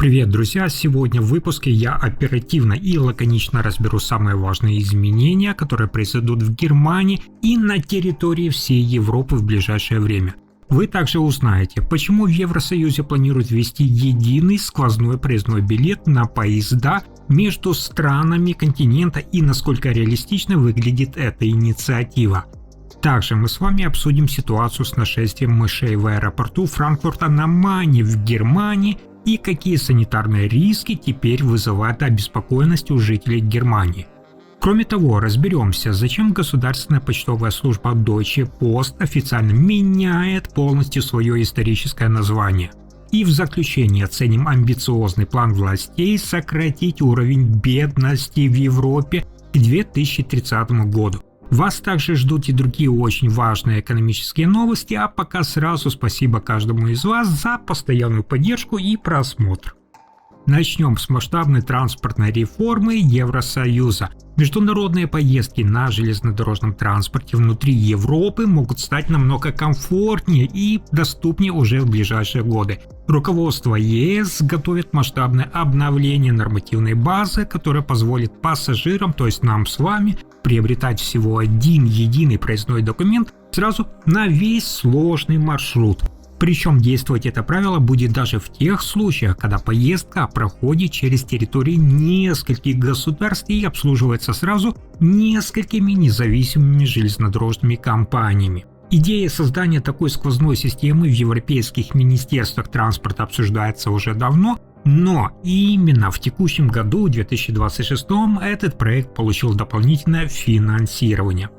Привет, друзья! Сегодня в выпуске я оперативно и лаконично разберу самые важные изменения, которые произойдут в Германии и на территории всей Европы в ближайшее время. Вы также узнаете, почему в Евросоюзе планируют ввести единый сквозной проездной билет на поезда между странами континента и насколько реалистично выглядит эта инициатива. Также мы с вами обсудим ситуацию с нашествием мышей в аэропорту Франкфурта на Майне в Германии и какие санитарные риски теперь вызывают обеспокоенность у жителей Германии. Кроме того, разберемся, зачем государственная почтовая служба Deutsche Post официально меняет полностью свое историческое название. И в заключение оценим амбициозный план властей сократить уровень бедности в Европе к 2030 году. Вас также ждут и другие очень важные экономические новости, а пока сразу спасибо каждому из вас за постоянную поддержку и просмотр. Начнем с масштабной транспортной реформы Евросоюза. Международные поездки на железнодорожном транспорте внутри Европы могут стать намного комфортнее и доступнее уже в ближайшие годы. Руководство ЕС готовит масштабное обновление нормативной базы, которое позволит пассажирам, то есть нам с вами, приобретать всего один единый проездной документ сразу на весь сложный маршрут. Причем действовать это правило будет даже в тех случаях, когда поездка проходит через территории нескольких государств и обслуживается сразу несколькими независимыми железнодорожными компаниями. Идея создания такой сквозной системы в европейских министерствах транспорта обсуждается уже давно, но именно в текущем году, 2026, этот проект получил дополнительное финансирование.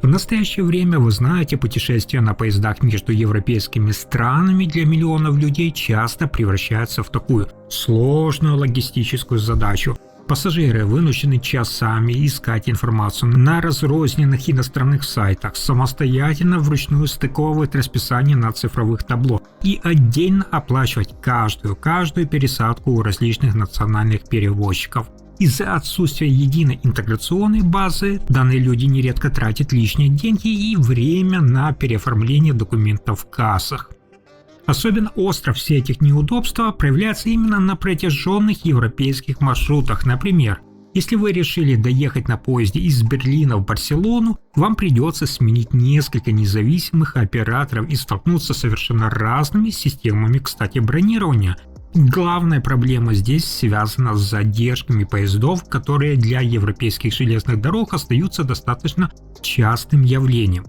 В настоящее время, вы знаете, путешествия на поездах между европейскими странами для миллионов людей часто превращаются в такую сложную логистическую задачу. Пассажиры вынуждены часами искать информацию на разрозненных иностранных сайтах, самостоятельно вручную стыковывать расписание на цифровых табло и отдельно оплачивать каждую пересадку у различных национальных перевозчиков. Из-за отсутствия единой интеграционной базы данные люди нередко тратят лишние деньги и время на переоформление документов в кассах. Особенно остро все эти неудобства проявляются именно на протяженных европейских маршрутах. Например, если вы решили доехать на поезде из Берлина в Барселону, вам придется сменить несколько независимых операторов и столкнуться с совершенно разными системами, кстати, бронирования. Главная проблема здесь связана с задержками поездов, которые для европейских железных дорог остаются достаточно частым явлением.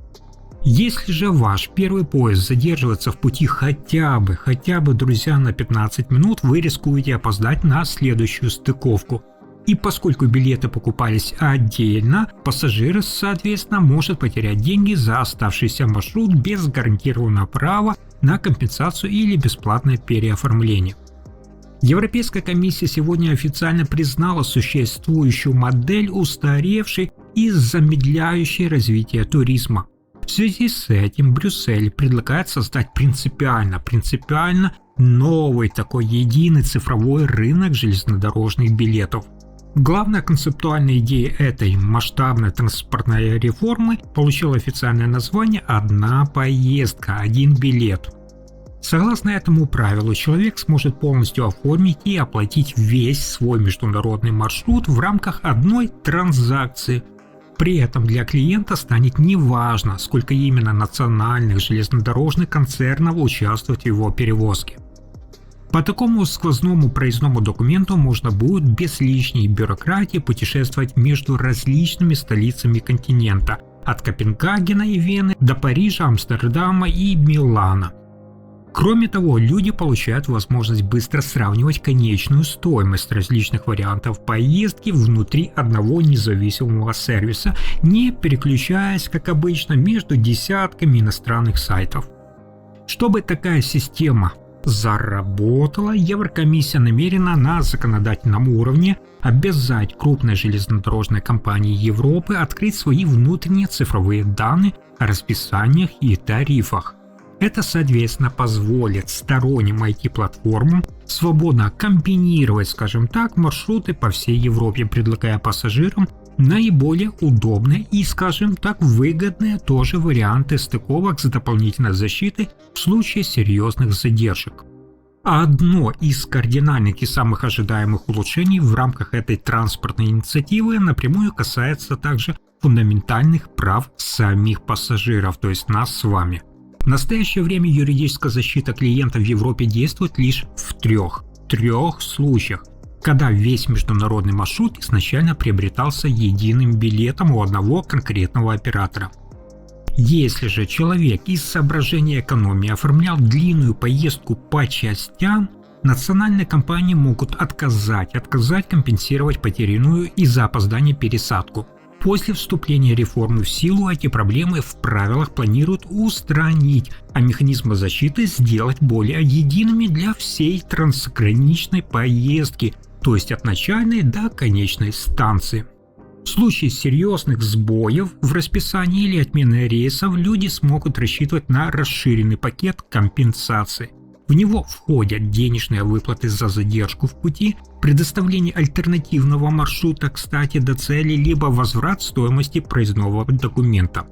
Если же ваш первый поезд задерживается в пути хотя бы, друзья, на 15 минут, вы рискуете опоздать на следующую стыковку. И поскольку билеты покупались отдельно, пассажир, соответственно, может потерять деньги за оставшийся маршрут без гарантированного права на компенсацию или бесплатное переоформление. Европейская комиссия сегодня официально признала существующую модель устаревшей и замедляющей развитие туризма. В связи с этим Брюссель предлагает создать принципиально новый такой единый цифровой рынок железнодорожных билетов. Главная концептуальная идея этой масштабной транспортной реформы получила официальное название «Одна поездка, один билет». Согласно этому правилу, человек сможет полностью оформить и оплатить весь свой международный маршрут в рамках одной транзакции. При этом для клиента станет неважно, сколько именно национальных железнодорожных концернов участвует в его перевозке. По такому сквозному проездному документу можно будет без лишней бюрократии путешествовать между различными столицами континента, от Копенгагена и Вены до Парижа, Амстердама и Милана. Кроме того, люди получают возможность быстро сравнивать конечную стоимость различных вариантов поездки внутри одного независимого сервиса, не переключаясь, как обычно, между десятками иностранных сайтов. Чтобы такая система заработала, Еврокомиссия намерена на законодательном уровне обязать крупные железнодорожные компании Европы открыть свои внутренние цифровые данные о расписаниях и тарифах. Это, соответственно, позволит сторонним IT-платформам свободно комбинировать, скажем так, маршруты по всей Европе, предлагая пассажирам наиболее удобные и, скажем так, выгодные тоже варианты стыковок с дополнительной защитой в случае серьезных задержек. Одно из кардинальных и самых ожидаемых улучшений в рамках этой транспортной инициативы напрямую касается также фундаментальных прав самих пассажиров, то есть нас с вами. В настоящее время юридическая защита клиента в Европе действует лишь в трех случаях, когда весь международный маршрут изначально приобретался единым билетом у одного конкретного оператора. Если же человек из соображения экономии оформлял длинную поездку по частям, национальные компании могут отказать компенсировать потерянную из-за опоздания пересадку. После вступления реформы в силу эти проблемы в правилах планируют устранить, а механизмы защиты сделать более едиными для всей трансграничной поездки, то есть от начальной до конечной станции. В случае серьезных сбоев в расписании или отмены рейсов люди смогут рассчитывать на расширенный пакет компенсации. В него входят денежные выплаты за задержку в пути, предоставление альтернативного маршрута, кстати, до цели, либо возврат стоимости проездного документа.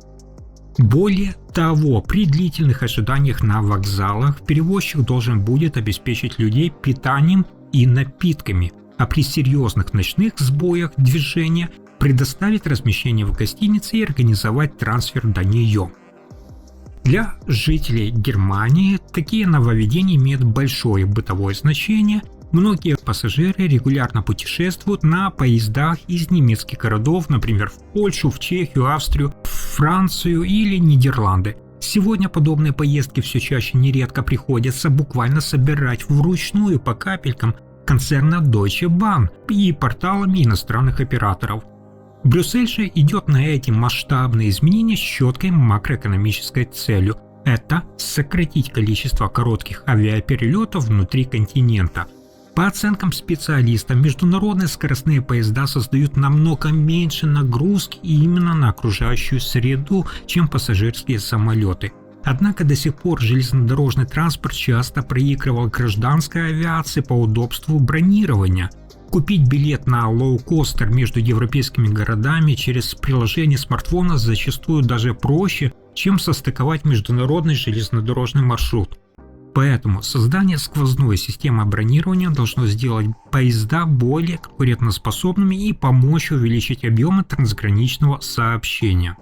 Более того, при длительных ожиданиях на вокзалах перевозчик должен будет обеспечить людей питанием и напитками, а при серьезных ночных сбоях движения предоставить размещение в гостинице и организовать трансфер до нее. Для жителей Германии такие нововведения имеют большое бытовое значение. Многие пассажиры регулярно путешествуют на поездах из немецких городов, например, в Польшу, в Чехию, Австрию, Францию или Нидерланды. Сегодня подобные поездки все чаще нередко приходится буквально собирать вручную по капелькам концерна Deutsche Bahn и порталами иностранных операторов. Брюссель же идет на эти масштабные изменения с четкой макроэкономической целью – это сократить количество коротких авиаперелетов внутри континента. По оценкам специалистов, международные скоростные поезда создают намного меньше нагрузки именно на окружающую среду, чем пассажирские самолеты. Однако до сих пор железнодорожный транспорт часто проигрывал гражданской авиации по удобству бронирования. Купить билет на лоукостер между европейскими городами через приложение смартфона зачастую даже проще, чем состыковать международный железнодорожный маршрут. Поэтому создание сквозной системы бронирования должно сделать поезда более конкурентоспособными и помочь увеличить объемы трансграничного сообщения.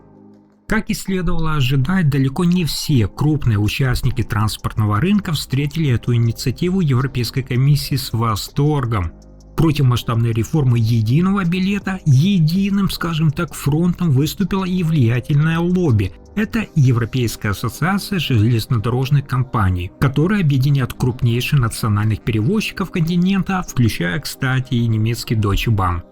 Как и следовало ожидать, далеко не все крупные участники транспортного рынка встретили эту инициативу Европейской комиссии с восторгом. Против масштабной реформы единого билета единым, скажем так, фронтом выступила и влиятельное лобби. Это Европейская ассоциация железнодорожных компаний, которая объединяет крупнейших национальных перевозчиков континента, включая, кстати, и немецкий Deutsche Bahn.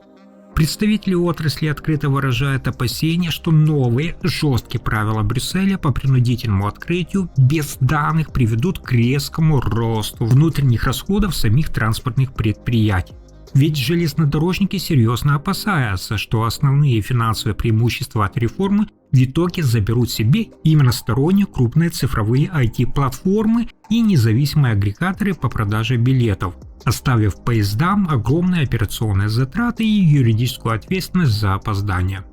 Представители отрасли открыто выражают опасения, что новые жесткие правила Брюсселя по принудительному открытию без данных приведут к резкому росту внутренних расходов самих транспортных предприятий. Ведь железнодорожники серьезно опасаются, что основные финансовые преимущества от реформы в итоге заберут себе именно сторонние крупные цифровые IT-платформы и независимые агрегаторы по продаже билетов, оставив поездам огромные операционные затраты и юридическую ответственность за опоздание.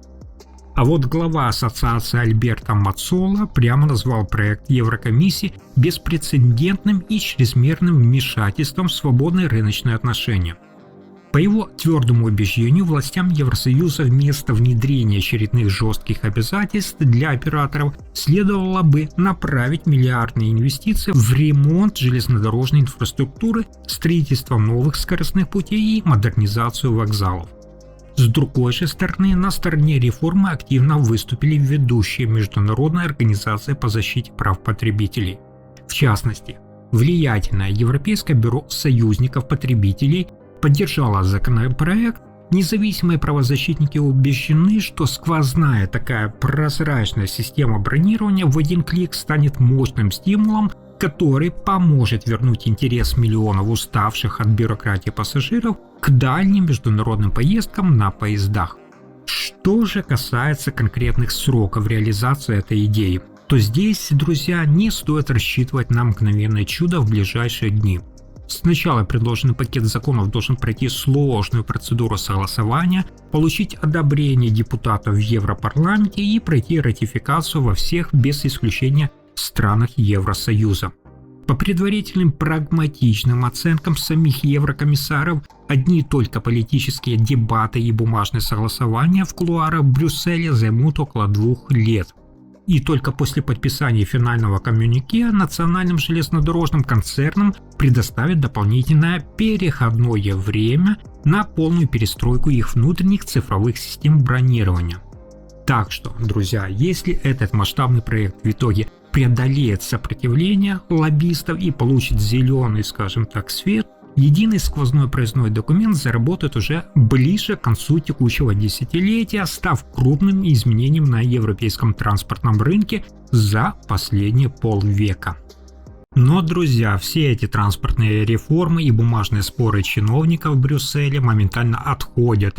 А вот глава ассоциации Альберто Маццола прямо назвал проект Еврокомиссии беспрецедентным и чрезмерным вмешательством в свободные рыночные отношения. По его твердому убеждению, властям Евросоюза вместо внедрения очередных жестких обязательств для операторов следовало бы направить миллиардные инвестиции в ремонт железнодорожной инфраструктуры, строительство новых скоростных путей и модернизацию вокзалов. С другой же стороны, на стороне реформы активно выступили ведущие международные организации по защите прав потребителей. В частности, влиятельное Европейское бюро союзников потребителей поддержала законопроект. Независимые правозащитники убеждены, что сквозная такая прозрачная система бронирования в один клик станет мощным стимулом, который поможет вернуть интерес миллионов уставших от бюрократии пассажиров к дальним международным поездкам на поездах. Что же касается конкретных сроков реализации этой идеи, то здесь, друзья, не стоит рассчитывать на мгновенное чудо в ближайшие дни. Сначала предложенный пакет законов должен пройти сложную процедуру согласования, получить одобрение депутатов в Европарламенте и пройти ратификацию во всех без исключения странах Евросоюза. По предварительным прагматичным оценкам самих еврокомиссаров, одни только политические дебаты и бумажные согласования в кулуарах Брюсселя займут около 2 лет. И только после подписания финального коммюнике национальным железнодорожным концернам предоставят дополнительное переходное время на полную перестройку их внутренних цифровых систем бронирования. Так что, друзья, если этот масштабный проект в итоге преодолеет сопротивление лоббистов и получит зеленый, скажем так, свет, единый сквозной проездной документ заработает уже ближе к концу текущего десятилетия, став крупным изменением на европейском транспортном рынке за последние полвека. Но, друзья, все эти транспортные реформы и бумажные споры чиновников в Брюсселе моментально отходят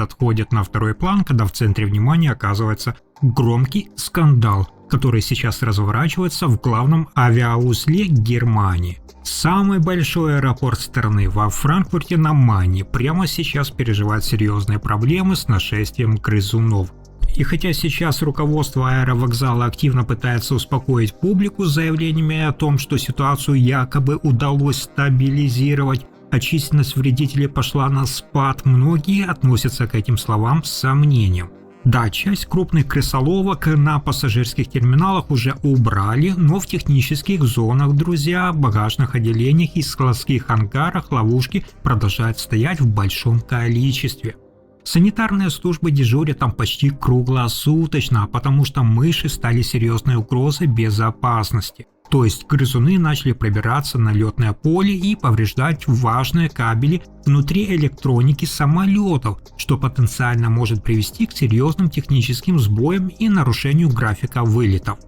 на второй план, когда в центре внимания оказывается громкий скандал, который сейчас разворачивается в главном авиаузле Германии. Самый большой аэропорт страны во Франкфурте на Майне прямо сейчас переживает серьезные проблемы с нашествием грызунов. И хотя сейчас руководство аэровокзала активно пытается успокоить публику с заявлениями о том, что ситуацию якобы удалось стабилизировать, а численность вредителей пошла на спад, многие относятся к этим словам с сомнением. Да, часть крупных крысоловок на пассажирских терминалах уже убрали, но в технических зонах, друзья, багажных отделениях и складских ангарах ловушки продолжают стоять в большом количестве. Санитарные службы дежурят там почти круглосуточно, потому что мыши стали серьезной угрозой безопасности. То есть грызуны начали пробираться на летное поле и повреждать важные кабели внутри электроники самолетов, что потенциально может привести к серьезным техническим сбоям и нарушению графика вылетов.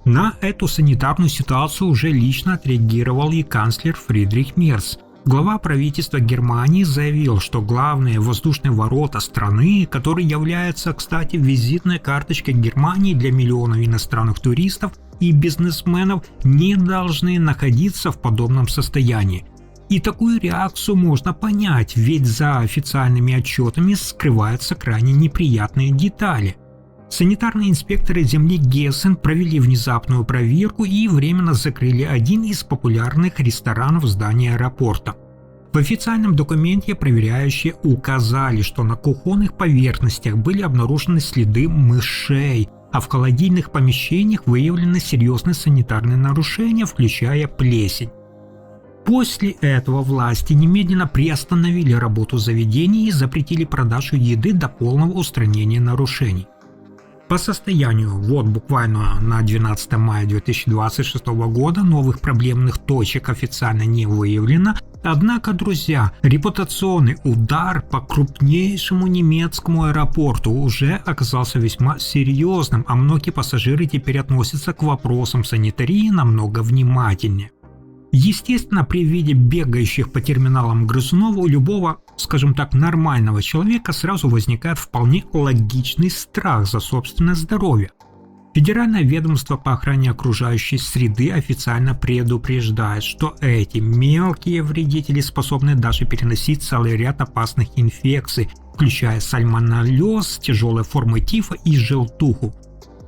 На эту санитарную ситуацию уже лично отреагировал и канцлер Фридрих Мерц. Глава правительства Германии заявил, что главные воздушные ворота страны, которые являются, кстати, визитной карточкой Германии для миллионов иностранных туристов и бизнесменов, не должны находиться в подобном состоянии. И такую реакцию можно понять, ведь за официальными отчетами скрываются крайне неприятные детали. Санитарные инспекторы земли Гессен провели внезапную проверку и временно закрыли один из популярных ресторанов здания аэропорта. В официальном документе проверяющие указали, что на кухонных поверхностях были обнаружены следы мышей, а в холодильных помещениях выявлены серьезные санитарные нарушения, включая плесень. После этого власти немедленно приостановили работу заведений и запретили продажу еды до полного устранения нарушений. По состоянию буквально на 12 мая 2026 года новых проблемных точек официально не выявлено, однако, друзья, репутационный удар по крупнейшему немецкому аэропорту уже оказался весьма серьезным, а многие пассажиры теперь относятся к вопросам санитарии намного внимательнее. Естественно, при виде бегающих по терминалам грызунов у любого, скажем так, нормального человека сразу возникает вполне логичный страх за собственное здоровье. Федеральное ведомство по охране окружающей среды официально предупреждает, что эти мелкие вредители способны даже переносить целый ряд опасных инфекций, включая сальмонеллез, тяжелые формы тифа и желтуху.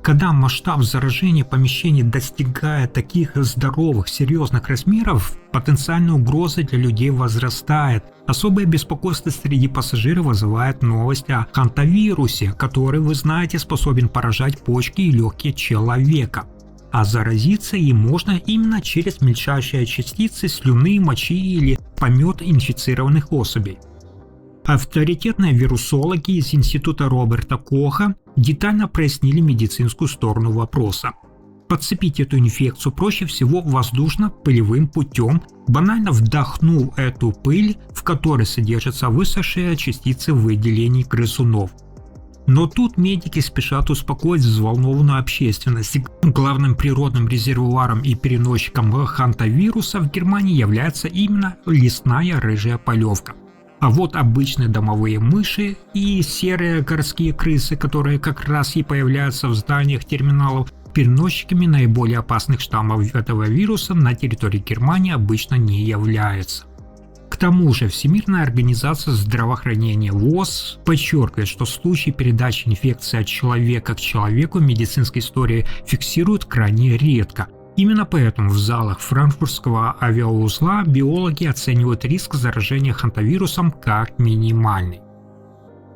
Когда масштаб заражения помещений достигает таких здоровых, серьезных размеров, потенциальная угроза для людей возрастает. Особое беспокойство среди пассажиров вызывает новость о хантавирусе, который, вы знаете, способен поражать почки и легкие человека. А заразиться им можно именно через мельчайшие частицы слюны, мочи или помет инфицированных особей. Авторитетные вирусологи из Института Роберта Коха детально прояснили медицинскую сторону вопроса. Подцепить эту инфекцию проще всего воздушно-пылевым путем, банально вдохнув эту пыль, в которой содержатся высохшие частицы выделений грызунов. Но тут медики спешат успокоить взволнованную общественность. Главным природным резервуаром и переносчиком хантавируса в Германии является именно лесная рыжая полевка. А вот обычные домовые мыши и серые городские крысы, которые как раз и появляются в зданиях терминалов, переносчиками наиболее опасных штаммов этого вируса на территории Германии обычно не являются. К тому же Всемирная организация здравоохранения ВОЗ подчеркивает, что случаи передачи инфекции от человека к человеку в медицинской истории фиксируют крайне редко. Именно поэтому в залах франкфуртского авиаузла биологи оценивают риск заражения хантавирусом как минимальный.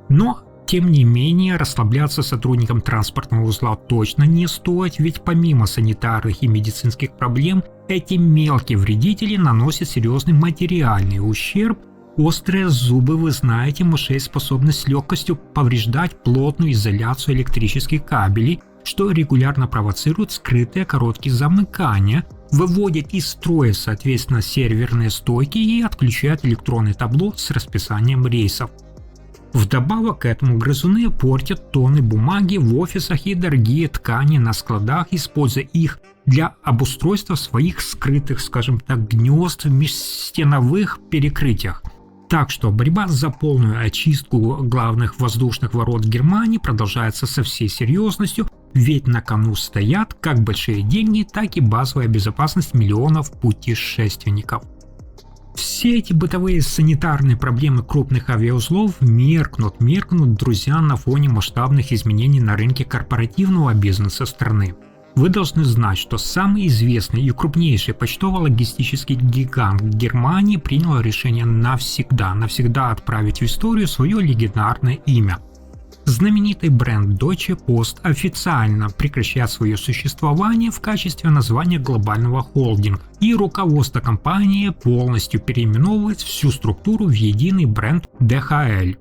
Но, тем не менее, расслабляться сотрудникам транспортного узла точно не стоит, ведь помимо санитарных и медицинских проблем, эти мелкие вредители наносят серьезный материальный ущерб. Острые зубы, вы знаете, мышей способны с легкостью повреждать плотную изоляцию электрических кабелей, что регулярно провоцирует скрытые короткие замыкания, выводит из строя, соответственно, серверные стойки и отключает электронное табло с расписанием рейсов. Вдобавок к этому грызуны портят тонны бумаги в офисах и дорогие ткани на складах, используя их для обустройства своих скрытых, скажем так, гнезд в межстеновых перекрытиях. Так что борьба за полную очистку главных воздушных ворот Германии продолжается со всей серьезностью, ведь на кону стоят как большие деньги, так и базовая безопасность миллионов путешественников. Все эти бытовые санитарные проблемы крупных авиаузлов меркнут, друзья, на фоне масштабных изменений на рынке корпоративного бизнеса страны. Вы должны знать, что самый известный и крупнейший почтово-логистический гигант Германии принял решение навсегда отправить в историю свое легендарное имя. Знаменитый бренд Deutsche Post официально прекращает свое существование в качестве названия глобального холдинга, и руководство компании полностью переименовывает всю структуру в единый бренд DHL.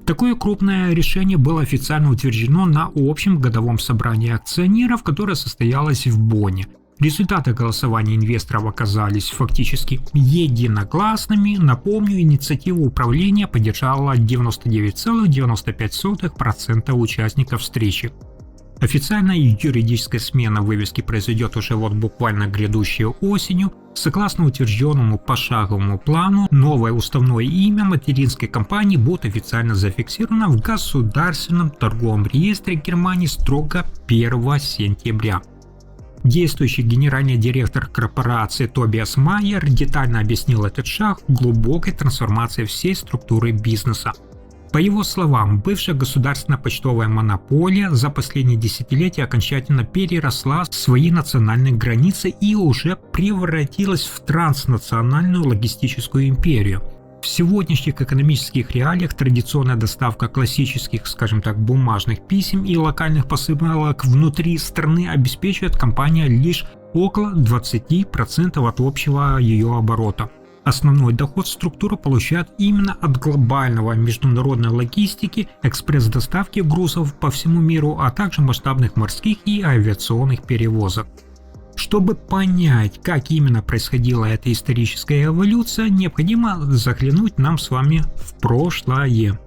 Такое крупное решение было официально утверждено на общем годовом собрании акционеров, которое состоялось в Бонне. Результаты голосования инвесторов оказались фактически единогласными. Напомню, инициативу управления поддержало 99,95% участников встречи. Официальная юридическая смена вывески произойдет уже буквально грядущей осенью. Согласно утвержденному пошаговому плану, новое уставное имя материнской компании будет официально зафиксировано в Государственном торговом реестре Германии строго 1 сентября. Действующий генеральный директор корпорации Тобиас Майер детально объяснил этот шаг глубокой трансформации всей структуры бизнеса. По его словам, бывшая государственная почтовая монополия за последние десятилетия окончательно переросла свои национальные границы и уже превратилась в транснациональную логистическую империю. В сегодняшних экономических реалиях традиционная доставка классических, скажем так, бумажных писем и локальных посылок внутри страны обеспечивает компания лишь около 20% от общего ее оборота. Основной доход структура получает именно от глобального международной логистики, экспресс-доставки грузов по всему миру, а также масштабных морских и авиационных перевозок. Чтобы понять, как именно происходила эта историческая эволюция, необходимо заглянуть нам с вами в прошлое.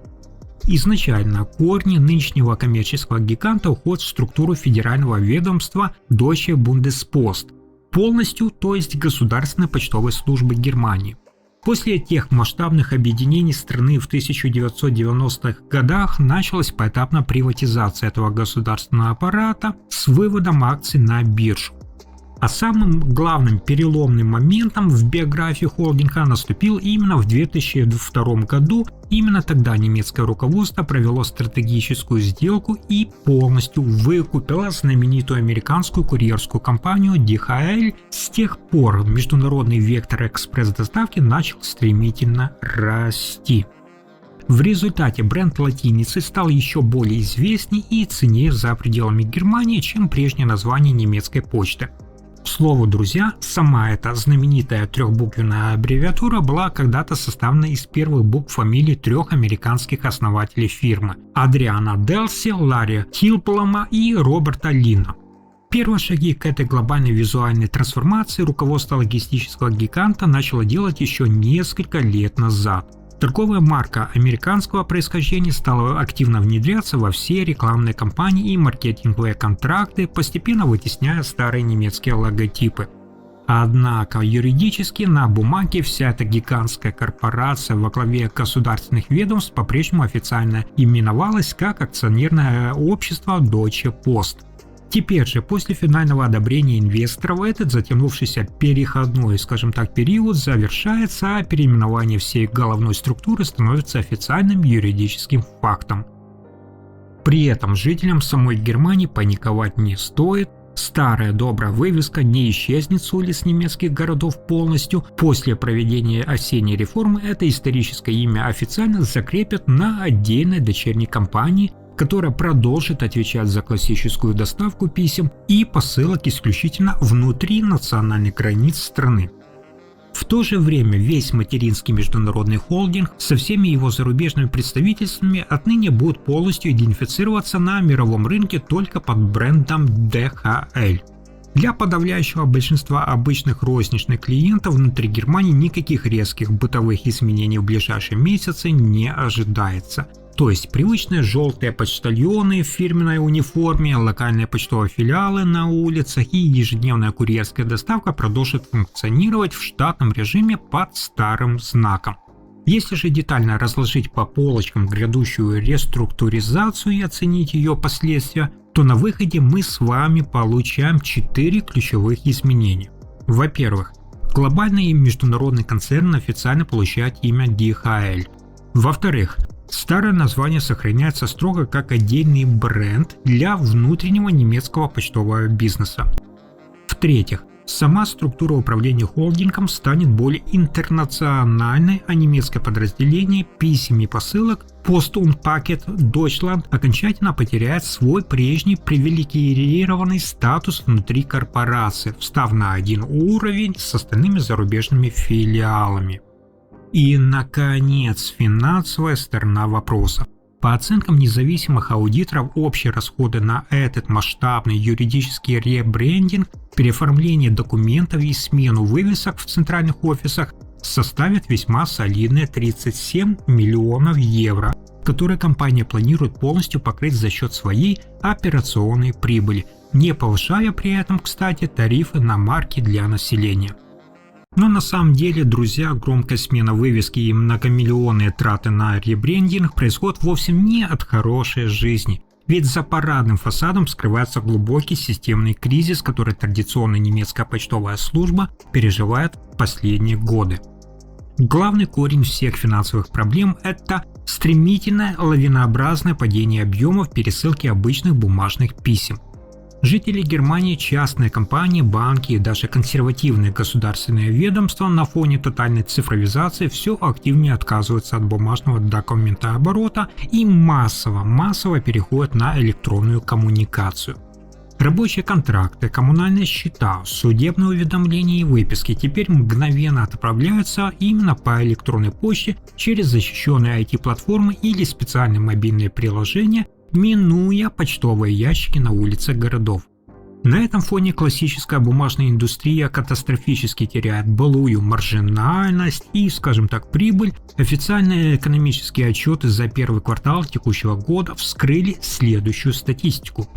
Изначально корни нынешнего коммерческого гиганта уходят в структуру федерального ведомства Deutsche Bundespost, полностью, то есть государственной почтовой службы Германии. После тех масштабных объединений страны в 1990-х годах началась поэтапная приватизация этого государственного аппарата с выводом акций на биржу. А самым главным переломным моментом в биографии холдинга наступил именно в 2002 году. Именно тогда немецкое руководство провело стратегическую сделку и полностью выкупило знаменитую американскую курьерскую компанию DHL. С тех пор международный вектор экспресс-доставки начал стремительно расти. В результате бренд латиницы стал еще более известней и ценнее за пределами Германии, чем прежнее название немецкой почты. К слову, друзья, сама эта знаменитая трехбуквенная аббревиатура была когда-то составлена из первых букв фамилий трех американских основателей фирмы – Адриана Делси, Ларри Хилплама и Роберта Лина. Первые шаги к этой глобальной визуальной трансформации руководство логистического гиганта начало делать еще несколько лет назад. Торговая марка американского происхождения стала активно внедряться во все рекламные кампании и маркетинговые контракты, постепенно вытесняя старые немецкие логотипы. Однако юридически на бумаге вся эта гигантская корпорация во главе государственных ведомств по-прежнему официально именовалась как акционерное общество Deutsche Post. Теперь же, после финального одобрения инвесторов, этот затянувшийся переходной, скажем так, период завершается, а переименование всей головной структуры становится официальным юридическим фактом. При этом жителям самой Германии паниковать не стоит. Старая добрая вывеска не исчезнет с улиц немецких городов полностью. После проведения осенней реформы это историческое имя официально закрепят на отдельной дочерней компании, которая продолжит отвечать за классическую доставку писем и посылок исключительно внутри национальных границ страны. В то же время весь материнский международный холдинг со всеми его зарубежными представительствами отныне будет полностью идентифицироваться на мировом рынке только под брендом DHL. Для подавляющего большинства обычных розничных клиентов внутри Германии никаких резких бытовых изменений в ближайшие месяцы не ожидается. То есть привычные желтые почтальоны в фирменной униформе, локальные почтовые филиалы на улицах и ежедневная курьерская доставка продолжат функционировать в штатном режиме под старым знаком. Если же детально разложить по полочкам грядущую реструктуризацию и оценить ее последствия, то на выходе мы с вами получаем 4 ключевых изменения. Во-первых, глобальный и международный концерн официально получает имя DHL. Во-вторых, старое название сохраняется строго как отдельный бренд для внутреннего немецкого почтового бизнеса. В-третьих, сама структура управления холдингом станет более интернациональной, а немецкое подразделение писем и посылок Post und Paket Deutschland окончательно потеряет свой прежний привилегированный статус внутри корпорации, встав на один уровень с остальными зарубежными филиалами. И, наконец, финансовая сторона вопроса. По оценкам независимых аудиторов, общие расходы на этот масштабный юридический ребрендинг, переоформление документов и смену вывесок в центральных офисах составят весьма солидные 37 миллионов евро, которые компания планирует полностью покрыть за счет своей операционной прибыли, не повышая при этом, кстати, тарифы на марки для населения. Но на самом деле, друзья, громкая смена вывески и многомиллионные траты на ребрендинг происходят вовсе не от хорошей жизни. Ведь за парадным фасадом скрывается глубокий системный кризис, который традиционная немецкая почтовая служба переживает в последние годы. Главный корень всех финансовых проблем – это стремительное лавинообразное падение объемов пересылки обычных бумажных писем. Жители Германии, частные компании, банки и даже консервативные государственные ведомства на фоне тотальной цифровизации все активнее отказываются от бумажного документооборота и массово переходят на электронную коммуникацию. Рабочие контракты, коммунальные счета, судебные уведомления и выписки теперь мгновенно отправляются именно по электронной почте через защищенные IT-платформы или специальные мобильные приложения, минуя почтовые ящики на улицах городов. На этом фоне классическая бумажная индустрия катастрофически теряет былую маржинальность и, скажем так, прибыль. Официальные экономические отчеты за первый квартал текущего года вскрыли следующую статистику.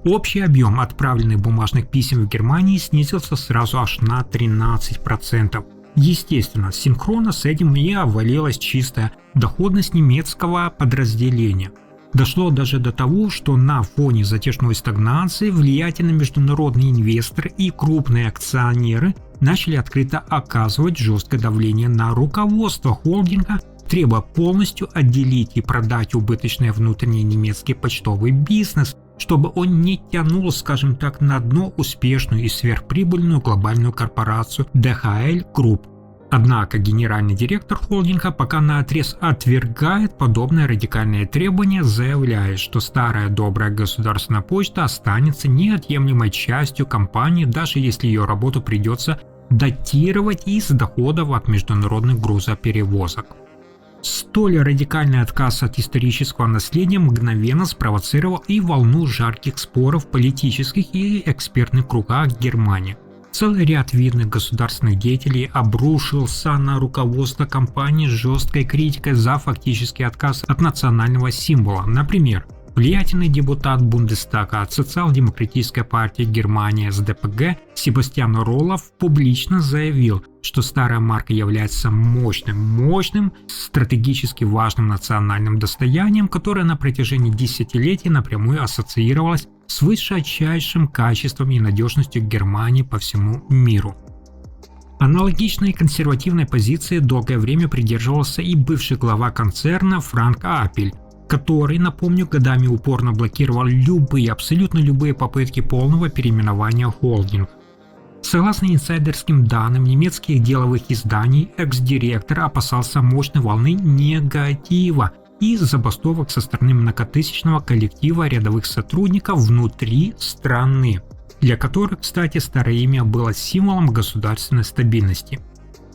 Общий объем отправленных бумажных писем в Германии снизился сразу аж на 13%. Естественно, синхронно с этим и обвалилась чистая доходность немецкого подразделения. Дошло даже до того, что на фоне затяжной стагнации влиятельные международные инвесторы и крупные акционеры начали открыто оказывать жесткое давление на руководство холдинга, требуя полностью отделить и продать убыточный внутренний немецкий почтовый бизнес, чтобы он не тянул, скажем так, на дно успешную и сверхприбыльную глобальную корпорацию DHL Group. Однако генеральный директор холдинга пока наотрез отвергает подобное радикальное требование, заявляя, что старая добрая государственная почта останется неотъемлемой частью компании, даже если ее работу придется датировать из доходов от международных грузоперевозок. Столь радикальный отказ от исторического наследия мгновенно спровоцировал и волну жарких споров в политических и экспертных кругах Германии. Целый ряд видных государственных деятелей обрушился на руководство компании с жесткой критикой за фактический отказ от национального символа. Например, влиятельный депутат Бундестага от социал-демократической партии Германии СДПГ Себастьян Роллов публично заявил, что старая марка является мощным, стратегически важным национальным достоянием, которое на протяжении десятилетий напрямую ассоциировалось с высочайшим качеством и надежностью Германии по всему миру. Аналогичной консервативной позиции долгое время придерживался и бывший глава концерна Франк Аппель. который, напомню, годами упорно блокировал любые, абсолютно любые попытки полного переименования холдинга. Согласно инсайдерским данным немецких деловых изданий, экс-директор опасался мощной волны негатива и забастовок со стороны многотысячного коллектива рядовых сотрудников внутри страны, для которых, кстати, старое имя было символом государственной стабильности.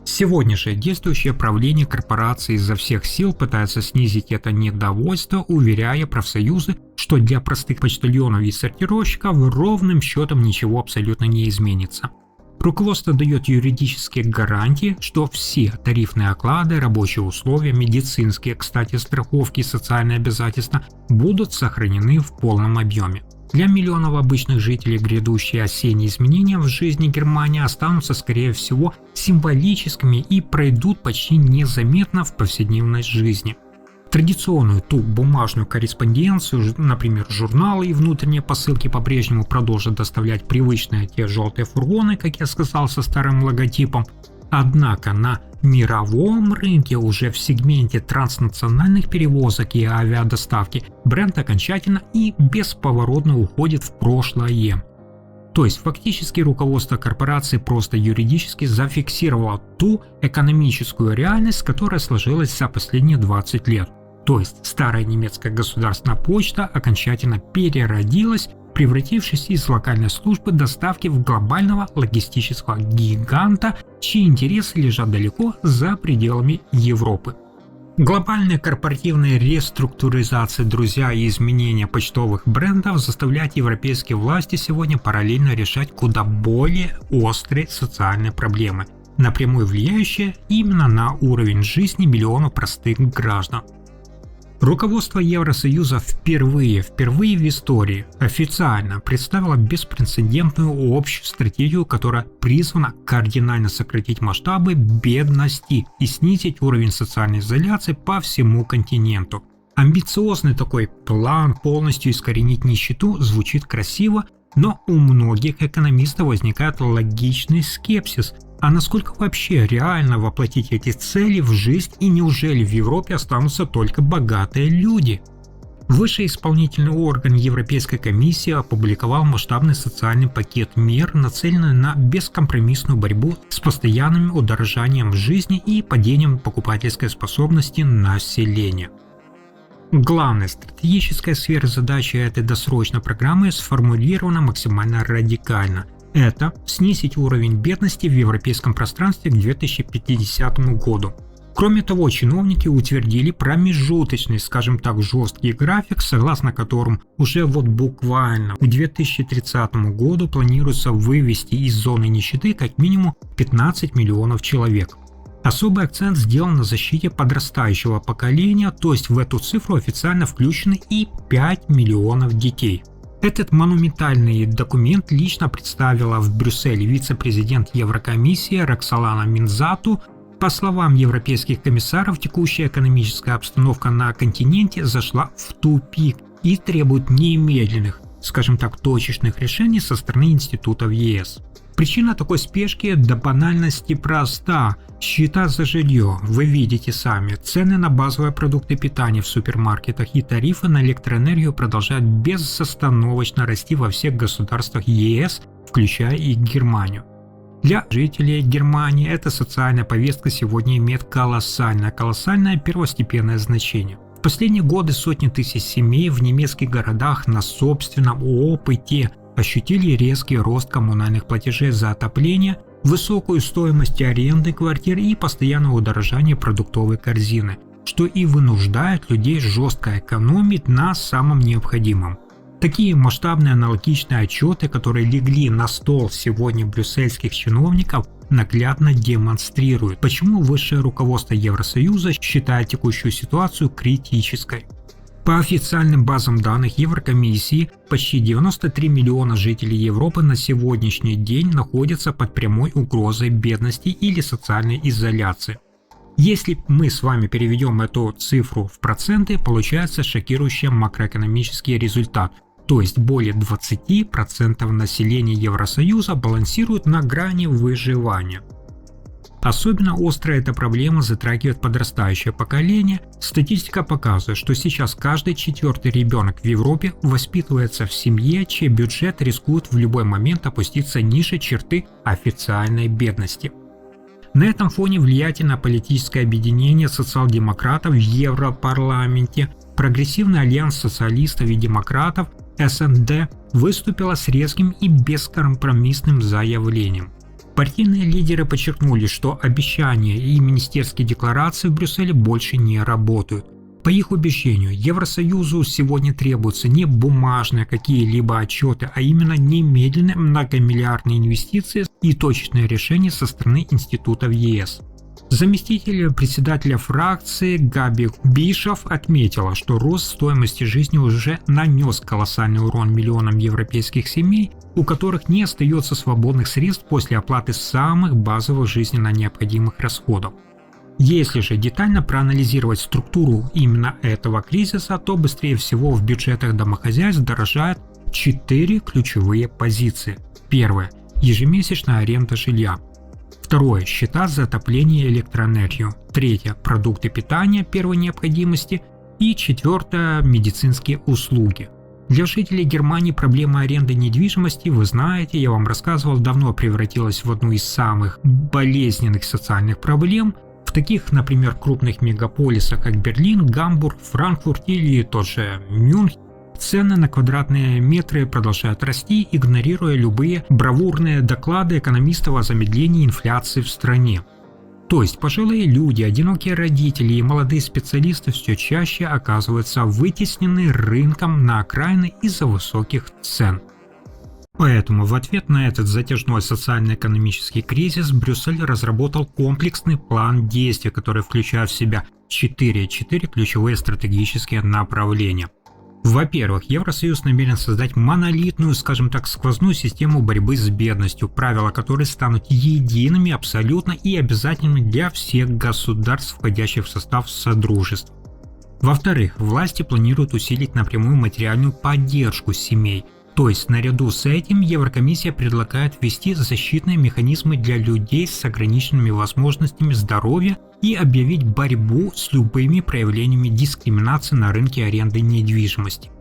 Сегодня же действующее правление корпорации изо всех сил пытается снизить это недовольство, уверяя профсоюзы, что для простых почтальонов и сортировщиков ровным счетом ничего абсолютно не изменится. Руководство дает юридические гарантии, что все тарифные оклады, рабочие условия, медицинские, кстати, страховки и социальные обязательства будут сохранены в полном объеме. Для миллионов обычных жителей грядущие осенние изменения в жизни Германии останутся, скорее всего, символическими и пройдут почти незаметно в повседневной жизни. Традиционную ту бумажную корреспонденцию, например, журналы и внутренние посылки по-прежнему продолжат доставлять привычные те желтые фургоны, как я сказал, со старым логотипом. Однако на мировом рынке уже в сегменте транснациональных перевозок и авиадоставки бренд окончательно и бесповоротно уходит в прошлое. То есть фактически руководство корпорации просто юридически зафиксировало ту экономическую реальность, которая сложилась за последние 20 лет. То есть старая немецкая государственная почта окончательно переродилась, превратившись из локальной службы доставки в глобального логистического гиганта, чьи интересы лежат далеко за пределами Европы. Глобальная корпоративная реструктуризация, друзья, и изменения почтовых брендов заставляют европейские власти сегодня параллельно решать куда более острые социальные проблемы, напрямую влияющие именно на уровень жизни миллионов простых граждан. Руководство Евросоюза впервые в истории официально представило беспрецедентную общую стратегию, которая призвана кардинально сократить масштабы бедности и снизить уровень социальной изоляции по всему континенту. Амбициозный такой план полностью искоренить нищету звучит красиво, но у многих экономистов возникает логичный скепсис. А насколько вообще реально воплотить эти цели в жизнь, и неужели в Европе останутся только богатые люди? Высший исполнительный орган Европейской комиссии опубликовал масштабный социальный пакет мер, нацеленный на бескомпромиссную борьбу с постоянным удорожанием жизни и падением покупательской способности населения. Главная стратегическая сфера задачи этой досрочной программы сформулирована максимально радикально. Это снизить уровень бедности в европейском пространстве к 2050 году. Кроме того, чиновники утвердили промежуточный, скажем так, жесткий график, согласно которому уже буквально к 2030 году планируется вывести из зоны нищеты как минимум 15 миллионов человек. Особый акцент сделан на защите подрастающего поколения, то есть в эту цифру официально включены и 5 миллионов детей. Этот монументальный документ лично представила в Брюсселе вице-президент Еврокомиссии Роксолана Минзату. По словам европейских комиссаров, текущая экономическая обстановка на континенте зашла в тупик и требует немедленных, скажем так, точечных решений со стороны институтов ЕС. Причина такой спешки до банальности проста. Счета за жилье, вы видите сами, цены на базовые продукты питания в супермаркетах и тарифы на электроэнергию продолжают безостановочно расти во всех государствах ЕС, включая и Германию. Для жителей Германии эта социальная повестка сегодня имеет колоссальное первостепенное значение. В последние годы сотни тысяч семей в немецких городах на собственном опыте ощутили резкий рост коммунальных платежей за отопление, высокую стоимость аренды квартир и постоянное удорожание продуктовой корзины, что и вынуждает людей жестко экономить на самом необходимом. Такие масштабные аналогичные отчеты, которые легли на стол сегодня брюссельских чиновников, наглядно демонстрируют, почему высшее руководство Евросоюза считает текущую ситуацию критической. По официальным базам данных Еврокомиссии, почти 93 миллиона жителей Европы на сегодняшний день находятся под прямой угрозой бедности или социальной изоляции. Если мы с вами переведем эту цифру в проценты, получается шокирующий макроэкономический результат. То есть более 20% населения Евросоюза балансируют на грани выживания. Особенно остро эта проблема затрагивает подрастающее поколение. Статистика показывает, что сейчас каждый 4-й ребенок в Европе воспитывается в семье, чей бюджет рискует в любой момент опуститься ниже черты официальной бедности. На этом фоне влиятельное политическое объединение социал-демократов в Европарламенте, Прогрессивный альянс социалистов и демократов СНД выступило с резким и бескомпромиссным заявлением. Партийные лидеры подчеркнули, что обещания и министерские декларации в Брюсселе больше не работают. По их убеждению, Евросоюзу сегодня требуются не бумажные какие-либо отчеты, а именно немедленные многомиллиардные инвестиции и точечные решения со стороны институтов ЕС. Заместитель председателя фракции Габи Бишов отметила, что рост стоимости жизни уже нанес колоссальный урон миллионам европейских семей, у которых не остается свободных средств после оплаты самых базовых жизненно необходимых расходов. Если же детально проанализировать структуру именно этого кризиса, то быстрее всего в бюджетах домохозяйств дорожают 4 ключевые позиции. Первое – ежемесячная аренда жилья. Второе – счета за отопление и электроэнергию. Третье – продукты питания первой необходимости. И четвертое – медицинские услуги. Для жителей Германии проблема аренды недвижимости, вы знаете, я вам рассказывал, давно превратилась в одну из самых болезненных социальных проблем. В таких, например, крупных мегаполисах, как Берлин, Гамбург, Франкфурт или тот же Мюнхен, цены на квадратные метры продолжают расти, игнорируя любые бравурные доклады экономистов о замедлении инфляции в стране. То есть пожилые люди, одинокие родители и молодые специалисты все чаще оказываются вытеснены рынком на окраины из-за высоких цен. Поэтому в ответ на этот затяжной социально-экономический кризис Брюссель разработал комплексный план действий, который включает в себя 4 ключевые стратегические направления. Во-первых, Евросоюз намерен создать монолитную, скажем так, сквозную систему борьбы с бедностью, правила которой станут едиными абсолютно и обязательными для всех государств, входящих в состав Содружества. Во-вторых, власти планируют усилить напрямую материальную поддержку семей. То есть, наряду с этим Еврокомиссия предлагает ввести защитные механизмы для людей с ограниченными возможностями здоровья и объявить борьбу с любыми проявлениями дискриминации на рынке аренды недвижимости.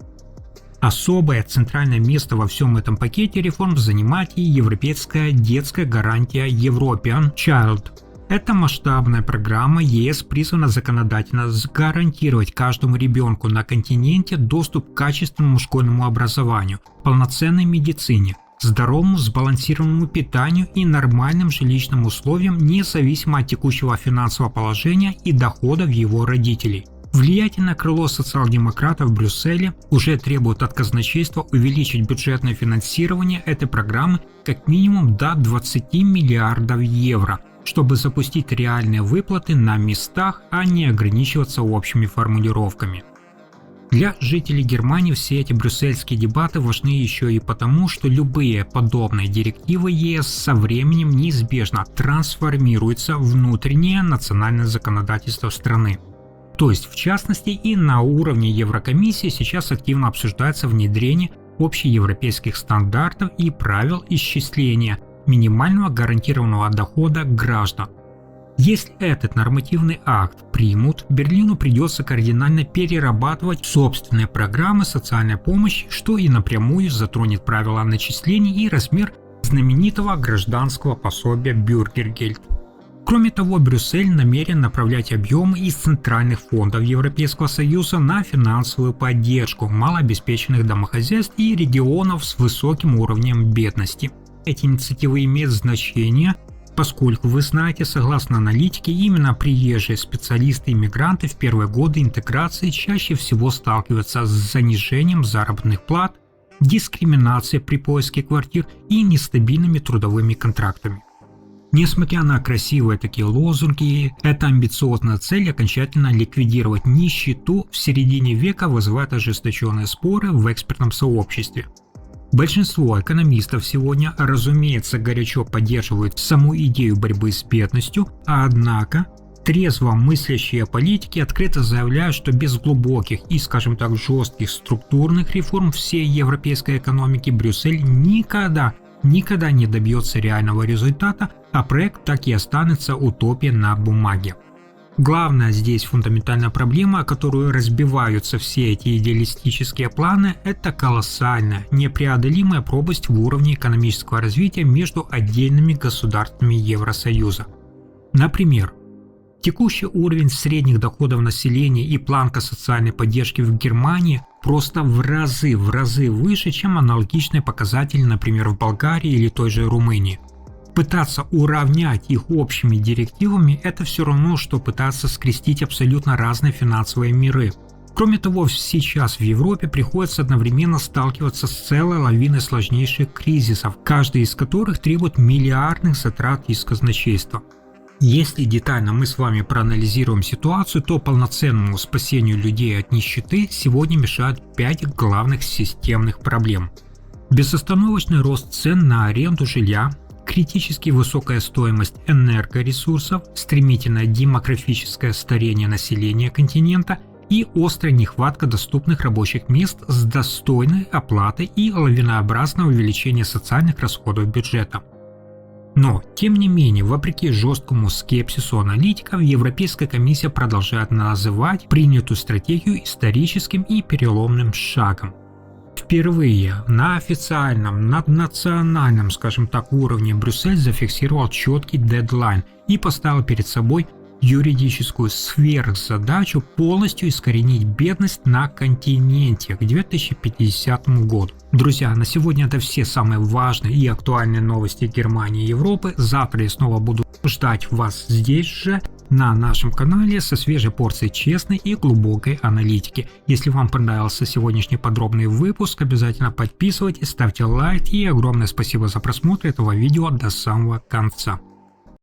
Особое центральное место во всем этом пакете реформ занимает и европейская детская гарантия European Child. Эта масштабная программа ЕС призвана законодательно гарантировать каждому ребенку на континенте доступ к качественному школьному образованию, полноценной медицине, здоровому сбалансированному питанию и нормальным жилищным условиям, независимо от текущего финансового положения и доходов его родителей. Влиятельное крыло социал-демократов в Брюсселе уже требует от казначейства увеличить бюджетное финансирование этой программы как минимум до 20 миллиардов евро, чтобы запустить реальные выплаты на местах, а не ограничиваться общими формулировками. Для жителей Германии все эти брюссельские дебаты важны еще и потому, что любые подобные директивы ЕС со временем неизбежно трансформируются в внутреннее национальное законодательство страны. То есть, в частности, и на уровне Еврокомиссии сейчас активно обсуждается внедрение общеевропейских стандартов и правил исчисления минимального гарантированного дохода граждан. Если этот нормативный акт примут, Берлину придется кардинально перерабатывать собственные программы социальной помощи, что и напрямую затронет правила начислений и размер знаменитого гражданского пособия Бюргергельд. Кроме того, Брюссель намерен направлять объемы из центральных фондов Европейского Союза на финансовую поддержку малообеспеченных домохозяйств и регионов с высоким уровнем бедности. Эти инициативы имеют значение, поскольку, вы знаете, согласно аналитике, именно приезжие специалисты и мигранты в первые годы интеграции чаще всего сталкиваются с занижением заработных плат, дискриминацией при поиске квартир и нестабильными трудовыми контрактами. Несмотря на красивые такие лозунги, эта амбициозная цель окончательно ликвидировать нищету в середине века вызывает ожесточенные споры в экспертном сообществе. Большинство экономистов сегодня, разумеется, горячо поддерживают саму идею борьбы с бедностью, однако трезво мыслящие политики открыто заявляют, что без глубоких и, скажем так, жестких структурных реформ всей европейской экономики Брюссель никогда никогда не добьется реального результата, а проект так и останется утопией на бумаге. Главная здесь фундаментальная проблема, о которую разбиваются все эти идеалистические планы, это колоссальная, непреодолимая пропасть в уровне экономического развития между отдельными государствами Евросоюза. Например, текущий уровень средних доходов населения и планка социальной поддержки в Германии просто в разы выше, чем аналогичные показатели, например, в Болгарии или той же Румынии. Пытаться уравнять их общими директивами – это все равно, что пытаться скрестить абсолютно разные финансовые миры. Кроме того, сейчас в Европе приходится одновременно сталкиваться с целой лавиной сложнейших кризисов, каждый из которых требует миллиардных затрат из казначейства. Если детально мы с вами проанализируем ситуацию, то полноценному спасению людей от нищеты сегодня мешают 5 главных системных проблем. Безостановочный рост цен на аренду жилья, критически высокая стоимость энергоресурсов, стремительное демографическое старение населения континента и острая нехватка доступных рабочих мест с достойной оплатой и лавинообразное увеличение социальных расходов бюджета. Но, тем не менее, вопреки жесткому скепсису аналитиков, Европейская комиссия продолжает называть принятую стратегию историческим и переломным шагом. Впервые на официальном, наднациональном, скажем так, уровне Брюссель зафиксировал четкий дедлайн и поставил перед собой юридическую сверхзадачу полностью искоренить бедность на континенте к 2050 году. Друзья, на сегодня это все самые важные и актуальные новости Германии и Европы. Завтра я снова буду ждать вас здесь же, на нашем канале, со свежей порцией честной и глубокой аналитики. Если вам понравился сегодняшний подробный выпуск, обязательно подписывайтесь, ставьте лайк и огромное спасибо за просмотр этого видео до самого конца.